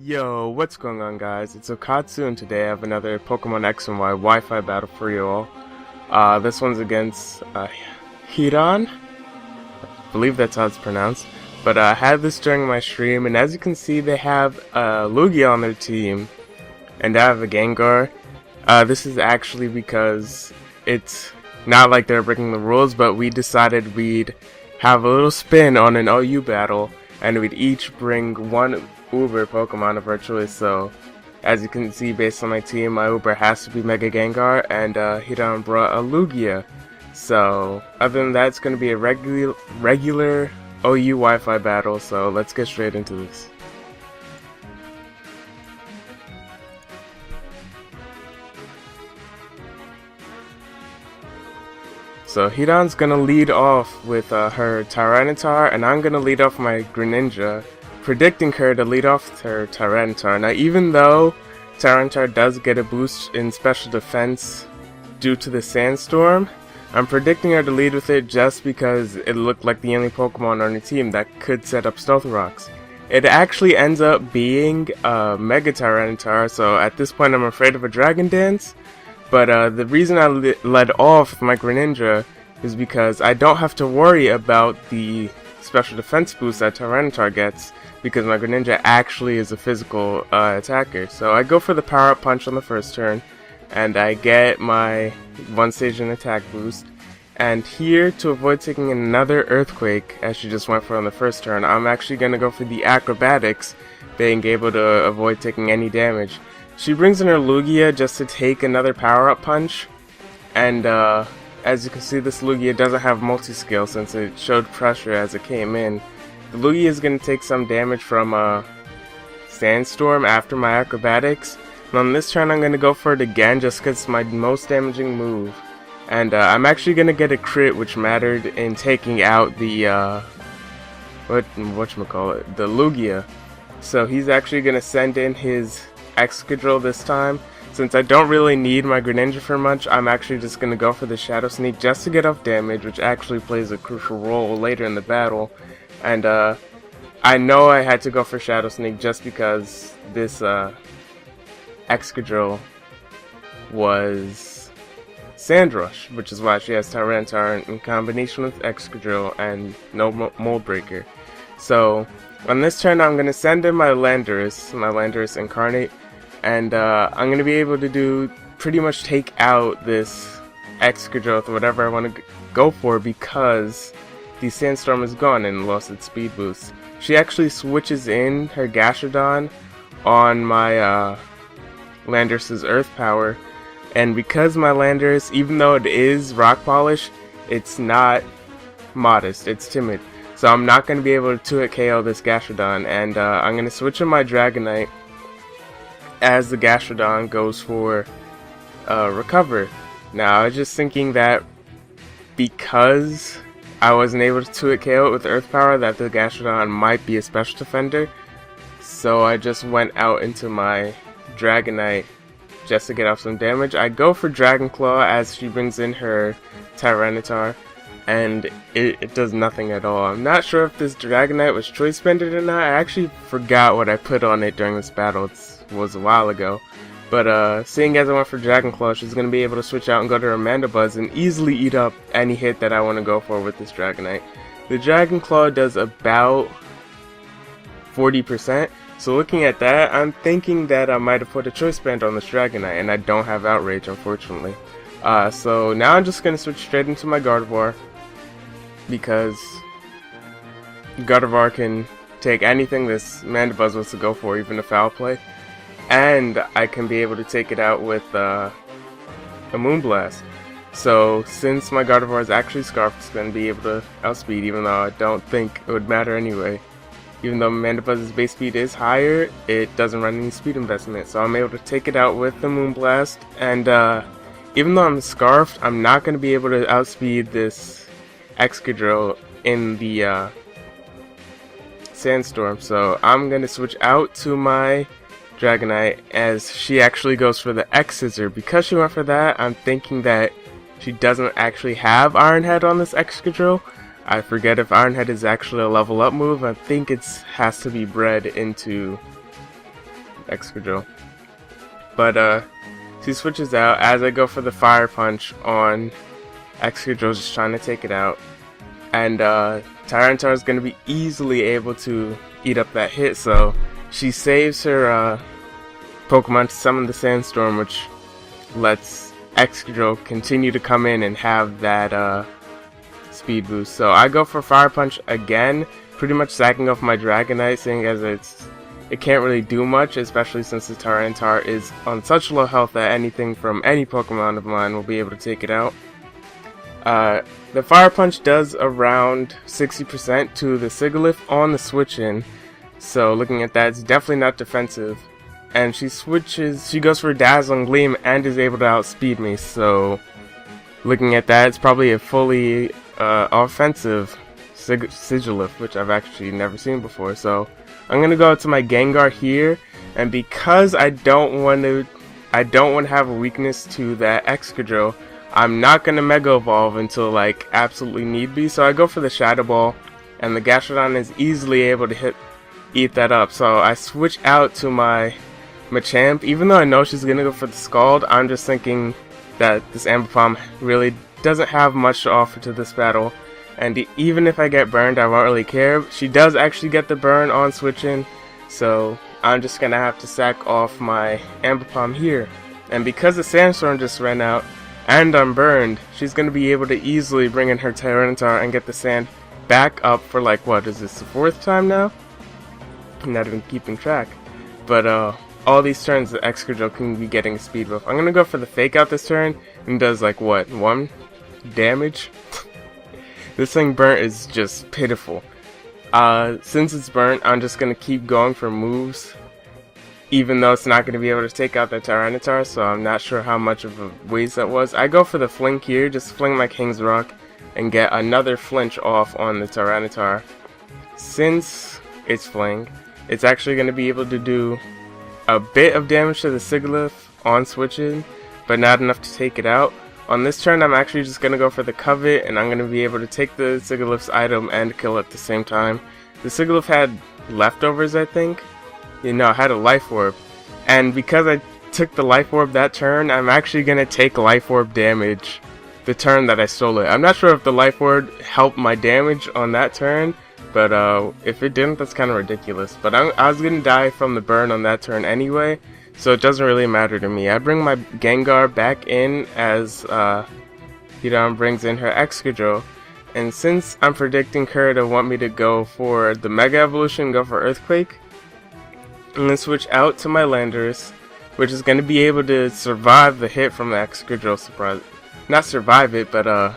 Yo, what's going on, guys? It's Okatsu, and today I have another Pokemon X and Y Wi-Fi battle for you all. This one's against Hiran. I believe that's how it's pronounced. But I had this during my stream, and as you can see, they have Lugia on their team, and I have a Gengar. This is actually because it's not like they're breaking the rules, but we decided we'd have a little spin on an OU battle, and we'd each bring one Uber Pokemon of our choice. So as you can see, based on my team, my Uber has to be Mega Gengar, and Hiran brought a Lugia. So other than that, it's going to be a regular OU Wi-Fi battle, so let's get straight into this. So Hiran's gonna lead off with her Tyranitar, and I'm gonna lead off my Greninja, predicting her to lead off her Tyranitar. Now, even though Tyranitar does get a boost in special defense due to the Sandstorm, I'm predicting her to lead with it just because it looked like the only Pokemon on her team that could set up Stealth Rocks. It actually ends up being Mega Tyranitar, so at this point I'm afraid of a Dragon Dance. But the reason I led off with my Greninja is because I don't have to worry about the special defense boost that Tyranitar gets, because my Greninja actually is a physical attacker. So I go for the Power Up Punch on the first turn, and I get my one stage and attack boost. And here, to avoid taking another Earthquake, as she just went for on the first turn, I'm actually going to go for the Acrobatics, being able to avoid taking any damage. She brings in her Lugia just to take another Power-Up Punch, and as you can see, this Lugia doesn't have multi-scale since it showed pressure as it came in. The Lugia is going to take some damage from Sandstorm after my Acrobatics, and on this turn I'm going to go for it again just because it's my most damaging move. And I'm actually going to get a crit, which mattered in taking out the, whatchamacallit, the Lugia. So he's actually going to send in his Excadrill this time. Since I don't really need my Greninja for much, I'm actually just going to go for the Shadow Sneak just to get off damage, which actually plays a crucial role later in the battle. And I know I had to go for Shadow Sneak just because this Excadrill was Sand Rush, which is why she has Tyranitar in combination with Excadrill and no Mold Breaker. So on this turn, I'm going to send in my Landorus Incarnate, and I'm going to be able to do pretty much take out this Excadrill with whatever I want to go for, because the Sandstorm is gone and lost its speed boost. She actually switches in her Gastrodon on my Landorus's Earth Power, and because my Landorus, even though it is Rock Polish, it's not modest, it's timid. So I'm not going to be able to 2-hit KO this Gastrodon, and I'm going to switch in my Dragonite as the Gastrodon goes for Recover. Now, I was just thinking that because I wasn't able to 2-hit KO it with Earth Power, that the Gastrodon might be a special defender. So I just went out into my Dragonite just to get off some damage. I go for Dragon Claw as she brings in her Tyranitar, and it does nothing at all. I'm not sure if this Dragonite was choice bended or not. I actually forgot what I put on it during this battle. It was a while ago. But seeing as I went for Dragon Claw, she's going to be able to switch out and go to her Mandibuzz and easily eat up any hit that I want to go for with this Dragonite. The Dragon Claw does about 40%. So looking at that, I'm thinking that I might have put a choice band on this Dragonite, and I don't have Outrage, unfortunately. So now I'm just going to switch straight into my Gardevoir, because Gardevoir can take anything this Mandibuzz wants to go for, even a foul play, and I can be able to take it out with a Moonblast. So since my Gardevoir is actually Scarfed, it's going to be able to outspeed, even though I don't think it would matter anyway. Even though Mandibuzz's base speed is higher, it doesn't run any speed investment, so I'm able to take it out with the Moonblast, and even though I'm Scarfed, I'm not going to be able to outspeed this Excadrill in the Sandstorm, so I'm going to switch out to my Dragonite as she actually goes for the X-Scissor. Because she went for that, I'm thinking that she doesn't actually have Iron Head on this Excadrill, I forget if Iron Head is actually a level up move. I think it has to be bred into Excadrill. But she switches out as I go for the Fire Punch on Excadrill, just trying to take it out. And Tyranitar is going to be easily able to eat up that hit, so she saves her Pokemon to summon the Sandstorm, which lets Excadrill continue to come in and have that speed boost. So I go for Fire Punch again, pretty much sacking off my Dragonite, seeing as it can't really do much, especially since the Tyranitar is on such low health that anything from any Pokemon of mine will be able to take it out. The Fire Punch does around 60% to the Sigilyph on the switch-in, so looking at that, it's definitely not defensive. And she goes for Dazzling Gleam and is able to outspeed me, so looking at that, it's probably a fully offensive Sigilyph, which I've actually never seen before. So I'm going to go to my Gengar here, and because I don't want to have a weakness to that Excadrill, I'm not going to Mega Evolve until like absolutely need be, so I go for the Shadow Ball, and the Gastrodon is easily able to eat that up. So I switch out to my Machamp. Even though I know she's going to go for the Scald, I'm just thinking that this Ambipom really doesn't have much to offer to this battle, and even if I get burned, I won't really care. She does actually get the burn on switching, so I'm just going to have to sack off my Ambipom here. And because the Sandstorm just ran out, and I'm burned, she's going to be able to easily bring in her Tyranitar and get the sand back up for like, what, is this the 4th time now? I'm not even keeping track. But all these turns the Excadrill can be getting a speed buff. I'm going to go for the Fake Out this turn, and does like, what, 1 damage? This thing burnt is just pitiful. Since it's burnt, I'm just going to keep going for moves, even though it's not going to be able to take out the Tyranitar, so I'm not sure how much of a waste that was. I go for the Fling here, just fling my King's Rock and get another flinch off on the Tyranitar. Since it's Fling, it's actually going to be able to do a bit of damage to the Sigilyph on switching, but not enough to take it out. On this turn, I'm actually just going to go for the Covet, and I'm going to be able to take the Sigilyph's item and kill it at the same time. The Sigilyph had leftovers, I think. You know, I had a Life Orb, and because I took the Life Orb that turn, I'm actually going to take Life Orb damage the turn that I stole it. I'm not sure if the Life Orb helped my damage on that turn, but if it didn't, that's kind of ridiculous. But I was going to die from the burn on that turn anyway, so it doesn't really matter to me. I bring my Gengar back in as Hiran brings in her Excadrill, and since I'm predicting her to want me to go for the Mega Evolution, go for Earthquake, I'm going to switch out to my Landorus, which is going to be able to survive the hit from the Excadrill. Surprise. Not survive it, but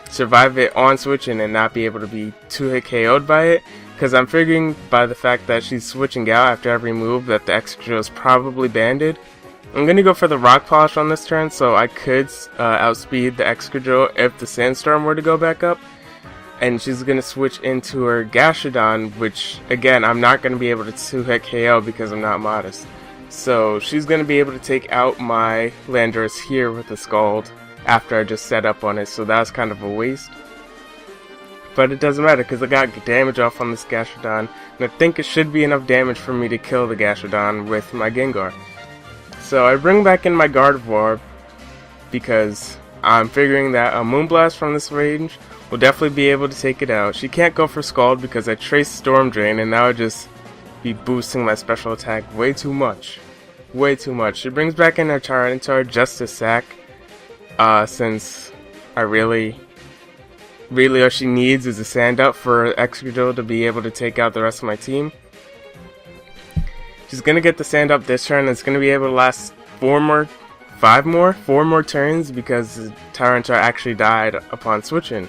survive it on switching and not be able to be 2-hit KO'd by it. Because I'm figuring by the fact that she's switching out after every move that the Excadrill is probably banded. I'm going to go for the Rock Polish on this turn, so I could outspeed the Excadrill if the Sandstorm were to go back up. And she's going to switch into her Gastrodon, which, again, I'm not going to be able to 2-hit KO because I'm not modest. So she's going to be able to take out my Landorus here with the Scald after I just set up on it, so that was kind of a waste. But it doesn't matter because I got damage off on this Gastrodon, and I think it should be enough damage for me to kill the Gastrodon with my Gengar. So I bring back in my Gardevoir because I'm figuring that a Moonblast from this range will definitely be able to take it out. She can't go for Scald because I traced Storm Drain, and now I just be boosting my special attack way too much. Way too much. She brings back in her Tyranitar just to sack, since I really all she needs is a Sand Up for Excadrill to be able to take out the rest of my team. She's gonna get the Sand Up this turn, and it's gonna be able to last 4 more turns because the Tyranitar actually died upon switching.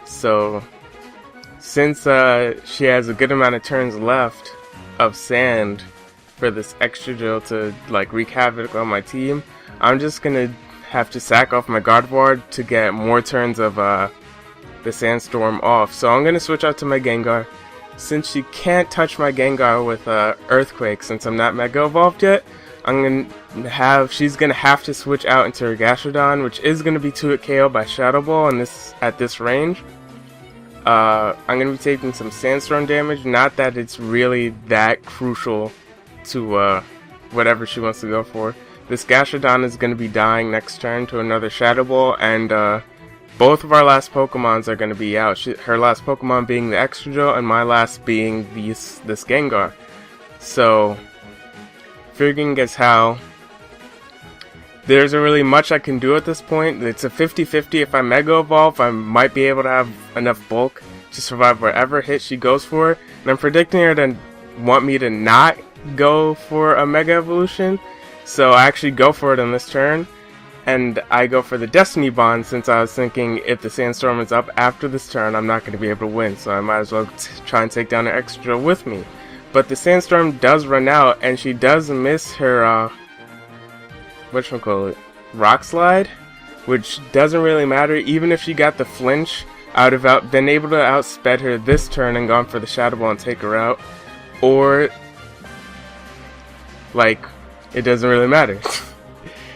So since she has a good amount of turns left of sand for this Excadrill to like wreak havoc on my team, I'm just gonna have to sack off my Gardevoir to get more turns of the Sandstorm off. So I'm gonna switch out to my Gengar. Since she can't touch my Gengar with Earthquake, since I'm not Mega Evolved yet, she's gonna have to switch out into her Gastrodon, which is gonna be 2-hit KO by Shadow Ball at this range. I'm gonna be taking some Sandstorm damage. Not that it's really that crucial to whatever she wants to go for. This Gastrodon is going to be dying next turn to another Shadow Ball, and both of our last Pokemons are going to be out. Her last Pokemon being the Excadrill, and my last being this Gengar. So, figuring as how there isn't really much I can do at this point. It's a 50-50. If I Mega Evolve, I might be able to have enough bulk to survive whatever hit she goes for. And I'm predicting her to want me to not go for a Mega Evolution. So I actually go for it on this turn. And I go for the Destiny Bond, since I was thinking if the Sandstorm is up after this turn, I'm not going to be able to win. So I might as well try and take down her Excadrill with me. But the Sandstorm does run out, and she does miss her, whatchamacallit, Rock Slide, which doesn't really matter. Even if she got the flinch, I would have been able to outsped her this turn and gone for the Shadow Ball and take her out. Or, like, it doesn't really matter.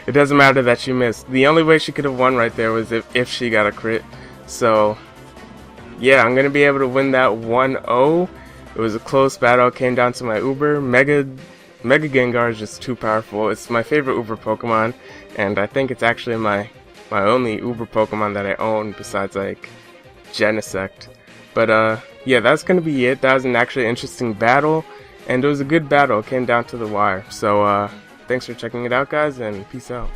It doesn't matter that she missed. The only way she could have won right there was if she got a crit. So, yeah, I'm going to be able to win that 1-0. It was a close battle. It came down to my Uber. Mega Gengar is just too powerful. It's my favorite Uber Pokemon, and I think it's actually my only Uber Pokemon that I own besides like Genesect. But yeah, that's gonna be it. That was an actually interesting battle, and it was a good battle. It came down to the wire. So thanks for checking it out, guys, and peace out.